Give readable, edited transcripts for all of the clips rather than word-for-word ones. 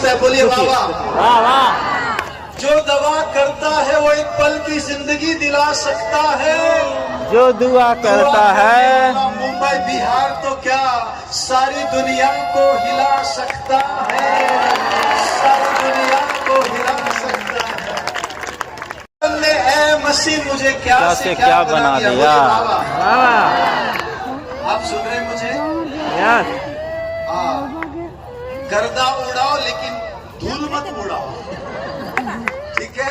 है, बोलिए वाह वाह। वाह वाह। जो दवा करता है वो एक पल की जिंदगी दिला सकता है। जो दुआ करता है मुंबई बिहार तो क्या सारी दुनिया को हिला सकता है, सारी दुनिया को हिला सकता है। ने ए मसीह मुझे क्या से क्या बना दिया। आप सुन रहे हैं मुझे? हाँ, गर्दा उड़ाओ लेकिन धूल मत उड़ाओ, ठीक है?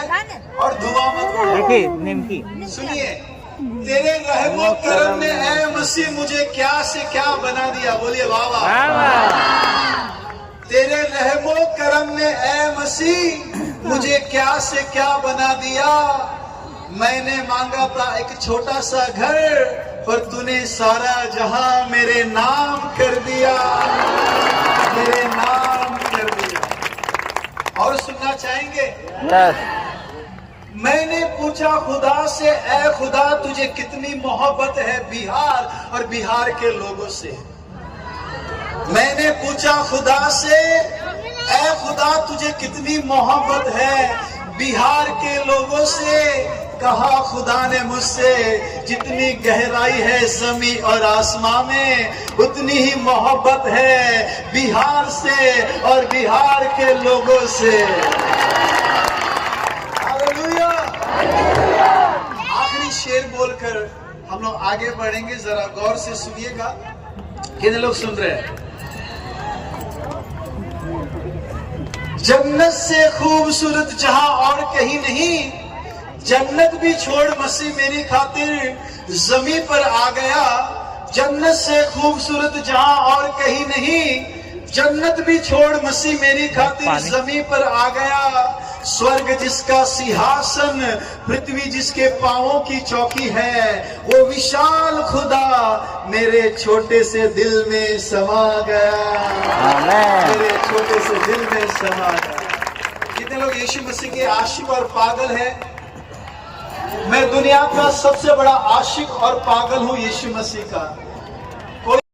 और धुआं मत उड़ाओ। देखिए निमकी। सुनिए, तेरे रहमो करम ने ए मसीह मुझे क्या से क्या बना दिया, बोलिए वाह वाह। तेरे रहमो करम ने ए मसीह मुझे क्या से क्या बना दिया। मैंने मांगा था एक छोटा सा घर, पर तूने सारा जहां मेरे नाम कर दिया, मेरे नाम कर दिया। और सुनना चाहेंगे? मैंने पूछा खुदा से, ए खुदा तुझे कितनी मोहब्बत है बिहार और बिहार के लोगों से। मैंने पूछा खुदा से, ए खुदा तुझे कितनी मोहब्बत है बिहार के लोगों से। कहा खुदा ने मुझसे, जितनी गहराई है जमीन और आसमां में उतनी ही मोहब्बत है बिहार से और बिहार के लोगों से। आखिरी शेर बोलकर हम लोग आगे बढ़ेंगे, जरा गौर से सुनिएगा। कितने लोग सुन रहे हैं? जन्नत से खूबसूरत जहां और कहीं नहीं, जन्नत भी छोड़ मसीह मेरी खातिर जमीन पर आ गया। जन्नत से खूबसूरत जहां और कहीं नहीं, जन्नत भी छोड़ मसीह मेरी खातिर जमीन पर आ गया। स्वर्ग जिसका सिंहासन, पृथ्वी जिसके पांवों की चौकी है, वो विशाल खुदा मेरे छोटे से दिल में समा गया, मेरे छोटे से दिल में समा गया। कितने लोग यीशु मसीह के आशिक और पागल हैं? मैं दुनिया का सबसे बड़ा आशिक और पागल हूं यीशु मसीह का।